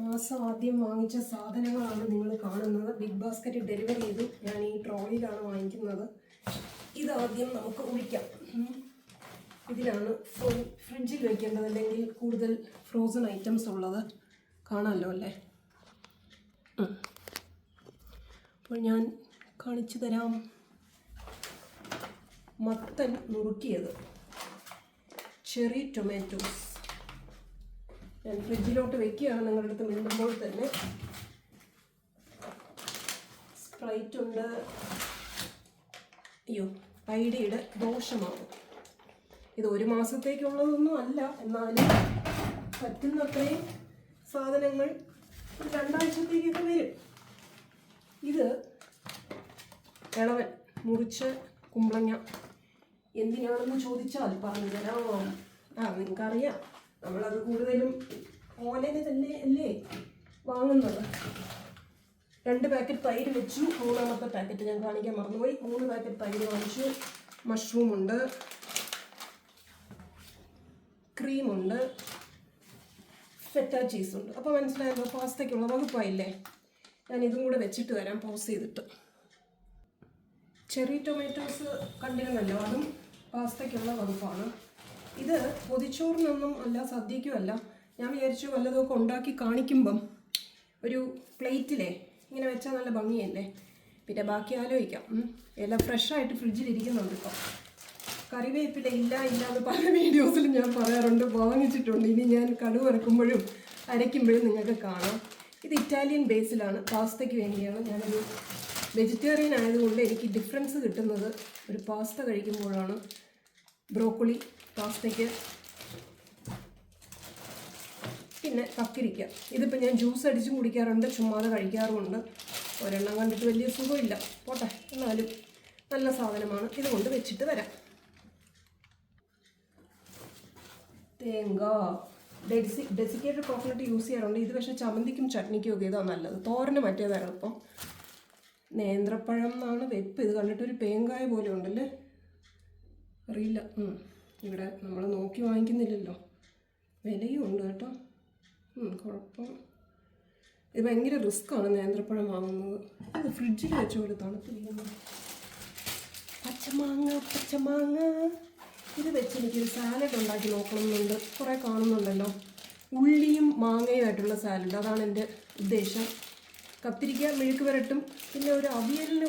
മാസം ആദ്യം വാങ്ങിച്ച സാധനങ്ങളാണ് നിങ്ങൾ കാണുന്നത്. ബിഗ് ബാസ്ക്കറ്റ് ഡെലിവറി ചെയ്തു. ഞാൻ ഈ ട്രോളിയിലാണ് വാങ്ങിക്കുന്നത്. ഇതാദ്യം നമുക്ക് ഒഴിക്കാം. ഇതിലാണ് ഫ്രിഡ്ജിൽ വയ്ക്കേണ്ടത്, അല്ലെങ്കിൽ കൂടുതൽ ഫ്രോസൺ ഐറ്റംസ് ഉള്ളത്. കാണാമല്ലോ അല്ലേ? അപ്പോൾ ഞാൻ കാണിച്ചു തരാം. മത്തൻ നുറുക്കിയത്, ചെറി ടൊമാറ്റോസ് ഞാൻ ഫ്രിഡ്ജിലോട്ട് വെക്കുകയാണ് നിങ്ങളുടെ അടുത്ത് മിണ്ടുമ്പോൾ തന്നെ. സ്പ്രൈറ്റ് ഉണ്ട്. ഐഡിയുടെ ദോശമാവ്. ഇത് ഒരു മാസത്തേക്കുള്ളതൊന്നും അല്ല, എന്നാലും പറ്റുന്നത്രയും സാധനങ്ങൾ 2 ആഴ്ചത്തേക്കൊക്കെ വരും. ഇത് ഇളവൻ മുറിച്ച കുമ്പളങ്ങ. എന്തിനാണെന്ന് ചോദിച്ചാൽ പറഞ്ഞു തരാം. നിങ്ങൾക്കറിയാം, നമ്മളത് കൂടുതലും ഓൺലൈനിൽ തന്നെ അല്ലേ വാങ്ങുന്നത്. 2 പാക്കറ്റ് തൈര് വെച്ചു. 3ാമത്തെ പാക്കറ്റ് ഞാൻ കാണിക്കാൻ മറന്നുപോയി. 3 പാക്കറ്റ് തൈര് വാങ്ങിച്ചു. മഷ്റൂമുണ്ട്, ക്രീമുണ്ട്, ഫെറ്റ ചീസുണ്ട്. അപ്പോൾ മനസ്സിലായല്ലോ, പാസ്തയ്ക്കുള്ള വകുപ്പായില്ലേ. ഞാൻ ഇതും കൂടെ വെച്ചിട്ട് വരാം, പോസ് ചെയ്തിട്ട്. ചെറി ടൊമാറ്റോസ് കണ്ടിരുന്നല്ലോ, അതും പാസ്തയ്ക്കുള്ള വകുപ്പാണ്. ഇത് പൊതിച്ചോറിനൊന്നും അല്ല, സദ്യക്കുമല്ല. ഞാൻ വിചാരിച്ചു വല്ലതൊക്കെ ഉണ്ടാക്കി കാണിക്കുമ്പം ഒരു പ്ലേറ്റിലെ ഇങ്ങനെ വെച്ചാൽ നല്ല ഭംഗിയല്ലേ. പിന്നെ ബാക്കി ആലോചിക്കാം. എല്ലാം ഫ്രഷായിട്ട് ഫ്രിഡ്ജിലിരിക്കുന്നുണ്ട്. ഇപ്പോൾ കറിവേപ്പില ഇല്ല എന്ന് പല വീഡിയോസിലും ഞാൻ പറയാറുണ്ട്, വാങ്ങിച്ചിട്ടുണ്ട്. ഇനി ഞാൻ കടുക് വറക്കുമ്പോഴും അരയ്ക്കുമ്പോഴും നിങ്ങൾക്ക് കാണാം. ഇത് ഇറ്റാലിയൻ ബേസിലാണ്, പാസ്തയ്ക്ക് വേണ്ടിയാണ്. ഞാനൊരു വെജിറ്റേറിയൻ ആയതുകൊണ്ട് എനിക്ക് ഡിഫറൻസ് കിട്ടുന്നത് ഒരു പാസ്ത കഴിക്കുമ്പോഴാണ്. ബ്രോക്കോളി പാസ്തയ്ക്ക്. പിന്നെ കക്കിരിക്ക. ഇതിപ്പോൾ ഞാൻ ജ്യൂസ് അടിച്ചും കുടിക്കാറുണ്ട്, ചുമ്മാതെ കഴിക്കാറുമുണ്ട്. ഒരെണ്ണം കണ്ടിട്ട് വലിയ സുഖമില്ല, പോട്ടെ. എന്നാലും നല്ല സാധനമാണ്. ഇതുകൊണ്ട് വെച്ചിട്ട് വരാം. തേങ്ങ, ഡെസിക്കേറ്റഡ് കോക്കനട്ട് യൂസ് ചെയ്യാറുണ്ട്. ഇത് പക്ഷേ ചമ്മന്തിക്കും ചട്നിക്കും ഒക്കെ ഇതാണ് നല്ലത്. തോരന് മറ്റേതാണ് എളുപ്പം. നേന്ത്രപ്പഴം എന്നാണ് വെപ്പ്. ഇത് കണ്ടിട്ടൊരു പേങ്കായ പോലെ ഉണ്ടല്ലേ, അറിയില്ല. ഇവിടെ നമ്മൾ നോക്കി വാങ്ങിക്കുന്നില്ലല്ലോ, വിലയും ഉണ്ട് കേട്ടോ. കുഴപ്പം. ഇത് ഭയങ്കര റിസ്ക്കാണ് നേന്ത്രപ്പഴം വാങ്ങുന്നത്. ഇത് ഫ്രിഡ്ജിൽ വെച്ചോട് തണുത്തിരിക്കുന്നത്. പച്ചമാങ്ങ ഇത് വെച്ച് എനിക്കൊരു സാലഡ് ഉണ്ടാക്കി നോക്കണമെന്നുണ്ട്. കുറേ കാണുന്നുണ്ടല്ലോ, ഉള്ളിയും മാങ്ങയുമായിട്ടുള്ള സാലഡ്. അതാണ് എൻ്റെ ഉദ്ദേശം. കത്തിരിക്ക മെഴുക്ക് പുരട്ടും. പിന്നെ ഒരു അവിയലിന്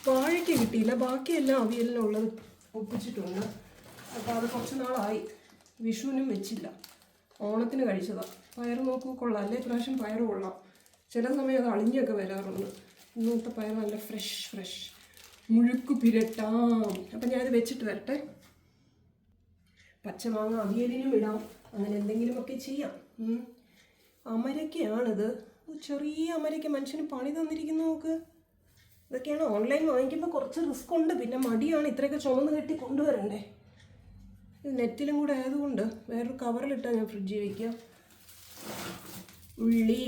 വാഴയ്ക്ക് കിട്ടിയില്ല, ബാക്കിയെല്ലാം അവിയലിനുള്ളത് ഒപ്പിച്ചിട്ടുണ്ട്. അപ്പോൾ അത് കുറച്ച് നാളായി. വിഷുവിനും വെച്ചില്ല, ഓണത്തിന് കഴിച്ചതാണ്. പയർ നോക്കൂ, കൊള്ളാം അല്ലേ? പ്രാവശ്യം പയർ കൊള്ളാം. ചില സമയം അത് അളിഞ്ഞൊക്കെ വരാറുണ്ട്. ഇന്നത്തെ പയർ നല്ല ഫ്രഷ് മുഴുക്ക് പിരട്ടാം. അപ്പം ഞാനത് വെച്ചിട്ട് വരട്ടെ. പച്ചമാങ്ങ അവിയലിനും ഇടാം, അങ്ങനെ എന്തെങ്കിലുമൊക്കെ ചെയ്യാം. അമരയ്ക്കയാണിത്. ചെറിയ അമരയ്ക്ക, മനുഷ്യന് പണി തന്നിരിക്കുന്നു നോക്ക്. ഇതൊക്കെയാണ് ഓൺലൈൻ വാങ്ങിക്കുമ്പോൾ കുറച്ച് റിസ്ക് ഉണ്ട്. പിന്നെ മടിയാണ്, ഇത്രയൊക്കെ ചുമന്ന് കെട്ടി കൊണ്ടുവരണ്ടേ. ഇത് നെറ്റിലും കൂടെ ആയതുകൊണ്ട് വേറൊരു കവറിലിട്ടാൽ ഞാൻ ഫ്രിഡ്ജിൽ വയ്ക്കുക. ഉള്ളി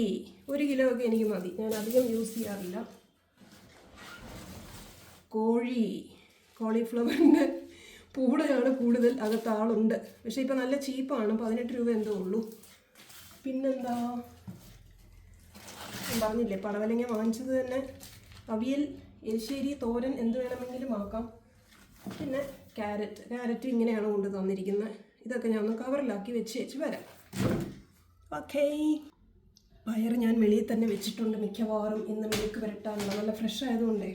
1 കിലോ ഒക്കെ എനിക്ക് മതി, ഞാൻ അധികം യൂസ് ചെയ്യാറില്ല. കോളിഫ്ലവറിൻ്റെ പൂടയാണ് കൂടുതൽ, അകത്ത് ആളുണ്ട്. പക്ഷേ ഇപ്പോൾ നല്ല ചീപ്പാണ്, 18 രൂപ എന്തോ ഉള്ളൂ. പിന്നെന്താ പറഞ്ഞില്ലേ, പടവലങ്ങ വാങ്ങിച്ചത് തന്നെ. അവിയൽ, എരിശ്ശേരി, തോരൻ എന്ത് വേണമെങ്കിലും ആക്കാം. പിന്നെ ക്യാരറ്റ് ഇങ്ങനെയാണ് കൊണ്ട് തന്നിരിക്കുന്നത്. ഇതൊക്കെ ഞാൻ ഒന്ന് കവറിലാക്കി വെച്ച് വരാം. ഓക്കേ. പയർ ഞാൻ വെളിയിൽ തന്നെ വെച്ചിട്ടുണ്ട്. മിക്കവാറും ഇന്ന് മെഴുക്ക് പുരട്ടാനുള്ള, നല്ല ഫ്രഷ് ആയതുകൊണ്ടേ.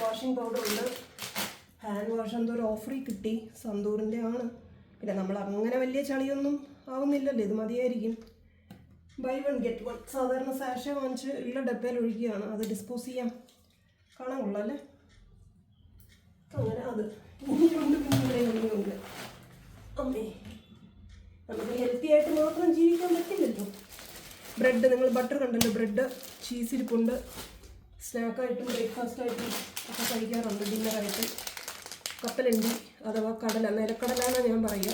വാഷിംഗ് പൗഡറുണ്ട്. ഹാൻഡ് വാഷ് എന്തോ ഒരു ഓഫറിൽ കിട്ടി, സന്തൂറിൻ്റെ ആണ്. പിന്നെ നമ്മൾ അങ്ങനെ വലിയ ചളിയൊന്നും ആവുന്നില്ലല്ലോ, ഇത് മതിയായിരിക്കും. Buy 1 get 1. സാധാരണ സാഷ വാങ്ങിച്ച് ഉള്ള ഡപ്പയിൽ ഒഴിക്കുകയാണ്. അത് ഡിസ്പോസ് ചെയ്യാം. കാണാൻ കൊള്ളാമല്ലേ? അങ്ങനെ അത് ഇനിയുണ്ട്. പിന്നെ ഇനിയുണ്ട്. അമ്മേ, നമുക്ക് ഹെൽത്തി ആയിട്ട് മാത്രം ജീവിക്കാൻ പറ്റില്ലല്ലോ. ബ്രെഡ്, നിങ്ങൾ ബട്ടർ കണ്ടല്ലോ, ബ്രെഡ്, ചീസ് ഇരിപ്പുണ്ട്. സ്നാക്കായിട്ടും ബ്രേക്ക്ഫാസ്റ്റായിട്ടും ഒക്കെ കഴിക്കാറുണ്ട്. ഡിന്നറായിട്ട് കപ്പലണ്ടി അഥവാ കടല, നിലക്കടലാണ് ഞാൻ പറയുക.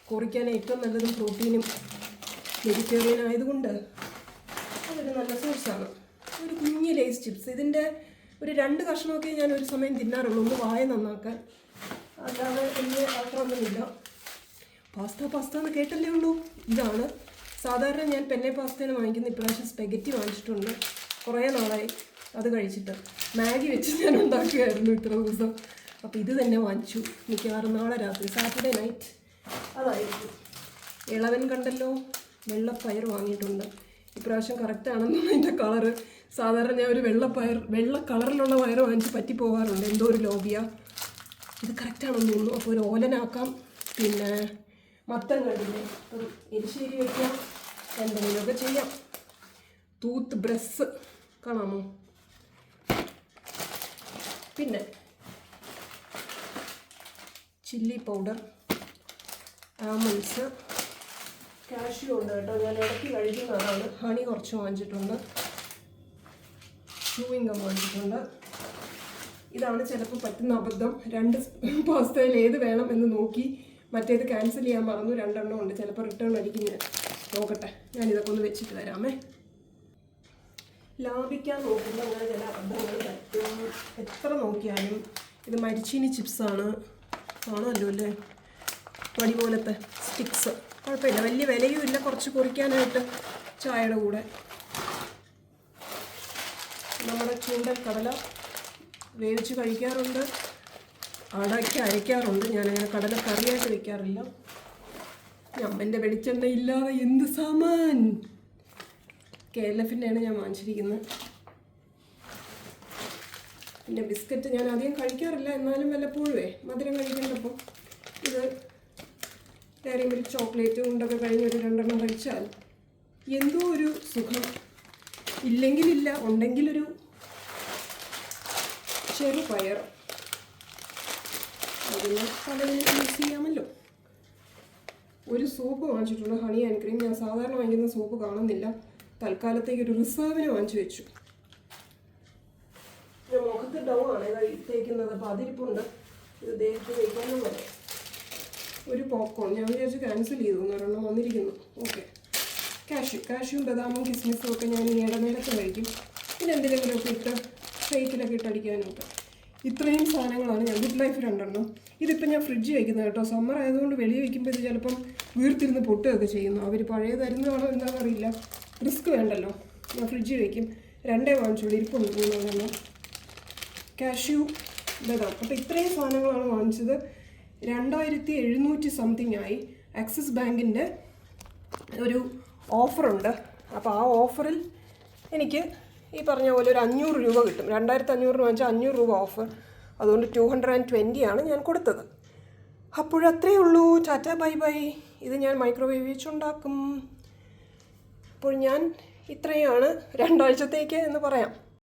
കുറിക്കാൻ ഏറ്റവും നല്ലതും പ്രോട്ടീനും. വെജിറ്റേറിയൻ ആയതുകൊണ്ട് അതൊരു നല്ല സോഴ്സാണ്. ഒരു കുഞ്ഞ് ലേസ് ചിപ്സ്, ഇതിൻ്റെ ഒരു 2 കഷ്ണമൊക്കെ ഞാൻ ഒരു സമയം തിന്നാറുള്ളൂ, ഒന്ന് വായ നന്നാക്കാൻ. അല്ലാതെ വലിയ അത്രയൊന്നുമില്ല. പാസ്ത എന്ന് കേട്ടല്ലേ ഉള്ളൂ. ഇതാണ് സാധാരണ ഞാൻ പെന്നെ പാസ്തേനെ വാങ്ങിക്കുന്ന ഇപ്രാവശ്യം സ്പെഗറ്റി വാങ്ങിച്ചിട്ടുണ്ട്. കുറേ നാളായി അത് കഴിച്ചിട്ട്. മാഗി വെച്ച് ഞാൻ ഉണ്ടാക്കുകയായിരുന്നു ഇത്ര ദിവസം. അപ്പോൾ ഇത് തന്നെ വാങ്ങിച്ചു. മിക്കവാറും നാളെ രാത്രി സാറ്റർഡേ നൈറ്റ് അതായിരിക്കും. ഇളവൻ കണ്ടല്ലോ, വെള്ളപ്പയർ വാങ്ങിയിട്ടുണ്ട്. ഇപ്രാവശ്യം കറക്റ്റാണെന്നാണ് അതിൻ്റെ കളറ്. സാധാരണ ഞാൻ ഒരു വെള്ള കളറിലുള്ള പയർ വാങ്ങിച്ച് പറ്റിപ്പോകാറുണ്ട്. എന്തോ ഒരു ലോബിയ. ഇത് കറക്റ്റാണെന്ന് തോന്നുന്നു. അപ്പോൾ ഒരു ഓലനാക്കാം. പിന്നെ മത്തൻ കണ്ടില്ലേ, ഒരു എരിശ്ശേരി വയ്ക്കാം, എന്തെങ്കിലുമൊക്കെ ചെയ്യാം. ടൂത്ത് ബ്രഷ് കാണാമോ? പിന്നെ ചില്ലി പൗഡർ, ആമണ്ട്സ്, കാഷ്യൂ ഉണ്ട് കേട്ടോ. ഞാൻ ഇടയ്ക്ക് കഴിക്കുന്നതാണ്. ഹണി കുറച്ച് വാങ്ങിച്ചിട്ടുണ്ട്. ചൂയിങ് ഗം വാങ്ങിച്ചിട്ടുണ്ട്. ഇതാണ് ചിലപ്പോൾ പറ്റുന്ന അബദ്ധം. 2 പാസ്തയിൽ ഏത് വേണം എന്ന് നോക്കി മറ്റേത് ക്യാൻസൽ ചെയ്യാൻ മറന്നു. 2 എണ്ണം ഉണ്ട്. ചിലപ്പോൾ റിട്ടേൺ അടിക്കും. ഞാൻ നോക്കട്ടെ. ഞാനിതൊക്കെ ഒന്ന് വെച്ചിട്ട് വരാമേ. ലാഭിക്കാൻ നോക്കുമ്പോൾ അങ്ങനെ ചില അബദ്ധങ്ങൾ പറ്റും. എത്ര നോക്കിയാലും. ഇത് മരിച്ചീനി ചിപ്സാണ്. കാണുമല്ലോ അല്ലേ, വടി പോലത്തെ സ്റ്റിക്സ്. കുഴപ്പമില്ല, വലിയ വിലയും ഇല്ല. കുറച്ച് കുറിക്കാനായിട്ട് ചായയുടെ കൂടെ. നമ്മുടെ ചൂണ്ടൽ കടല വേവിച്ച് കഴിക്കാറുണ്ട്, അടയ്ക്ക് അരയ്ക്കാറുണ്ട്. ഞാനങ്ങനെ കടല കറിയായിട്ട് വയ്ക്കാറില്ല. അമ്മൻ്റെ വെളിച്ചെണ്ണ ഇല്ലാതെ എന്ത് സാമാൻ. KLFൻ്റെയാണ് ഞാൻ വാങ്ങിച്ചിരിക്കുന്നത്. പിന്നെ ബിസ്ക്കറ്റ് ഞാൻ അധികം കഴിക്കാറില്ല, എന്നാലും വല്ലപ്പോഴും മധുരം കഴിക്കേണ്ടപ്പോൾ ഇത് ഡയറി മിൽക്ക് ചോക്ലേറ്റ് കൊണ്ടൊക്കെ കഴിഞ്ഞ് ഒരു 2 എണ്ണം കഴിച്ചാൽ എന്തോ ഒരു സുഖം. ഇല്ലെങ്കിലില്ല, ഉണ്ടെങ്കിലൊരു ചെറുപയർ അതിന് കടലിൽ യൂസ് ചെയ്യാമല്ലോ. ഒരു സോപ്പ് വാങ്ങിച്ചിട്ടുണ്ട്, ഹണി ആൻഡ് ക്രീം. ഞാൻ സാധാരണ വാങ്ങിക്കുന്ന സോപ്പ് കാണുന്നില്ല. തൽക്കാലത്തേക്ക് ഒരു റിസർവിന് വാങ്ങിച്ചു വെച്ചു. ഞാൻ മുഖത്ത് ഡൗ ആണ് തേക്കുന്നത്. അപ്പോൾ അതിരിപ്പുണ്ട്. ഇത് ദേഹത്ത് തേക്കാനും പറയാം. ഒരു പോപ്കോൺ ഞാൻ വിചാരിച്ച് ക്യാൻസൽ ചെയ്തു. 1 എണ്ണം വന്നിരിക്കുന്നു. ഓക്കെ. കാഷ്യൂം ബദാമും കിസ്മിസും ഒക്കെ ഞാൻ ഈ ഇടനേരത്ത് കഴിക്കും. പിന്നെ എന്തെങ്കിലുമൊക്കെ ഇട്ട് ഷെയ്ക്കിലൊക്കെ ഇട്ടടിക്കാനുണ്ട്. ഇത്രയും സാധനങ്ങളാണ് ഞാൻ. ഗുഡ് ലൈഫ് 2 എണ്ണം. ഇതിപ്പോൾ ഞാൻ ഫ്രിഡ്ജ് വയ്ക്കുന്നത് കേട്ടോ. സമ്മർ ആയതുകൊണ്ട് വെളിയിൽ വയ്ക്കുമ്പോൾ ഇത് ചിലപ്പം വീർത്തിരുന്ന് പൊട്ടുകയൊക്കെ ചെയ്യുന്നു. അവർ പഴയ തരുന്നതാണോ എന്താണെന്ന് അറിയില്ല. റിസ്ക് വേണ്ടല്ലോ. ഞാൻ ഫ്രിഡ്ജിൽ വയ്ക്കും. 2 വാങ്ങിച്ചോളൂ. ഇരിപ്പുണ്ട് 3 എണ്ണം. കാഷ്യൂ ബദാം. അപ്പോൾ ഇത്രയും സാധനങ്ങളാണ് വാങ്ങിച്ചത്. 2700 സംതിങ് ആയി. ആക്സിസ് ബാങ്കിൻ്റെ ഒരു ഓഫറുണ്ട്. അപ്പോൾ ആ ഓഫറിൽ എനിക്ക് ഈ പറഞ്ഞ പോലെ ഒരു 500 രൂപ കിട്ടും. 2500 വാങ്ങിച്ചാൽ 500 രൂപ ഓഫർ. അതുകൊണ്ട് 220 ആണ് ഞാൻ കൊടുത്തത്. അപ്പോഴത്രയേ ഉള്ളൂ. Tata bye bye. ഇത് ഞാൻ മൈക്രോവേവ് വെച്ചുണ്ടാക്കും. അപ്പോൾ ഞാൻ ഇത്രയാണ് 2 ആഴ്ചത്തേക്ക് എന്ന് പറയാം.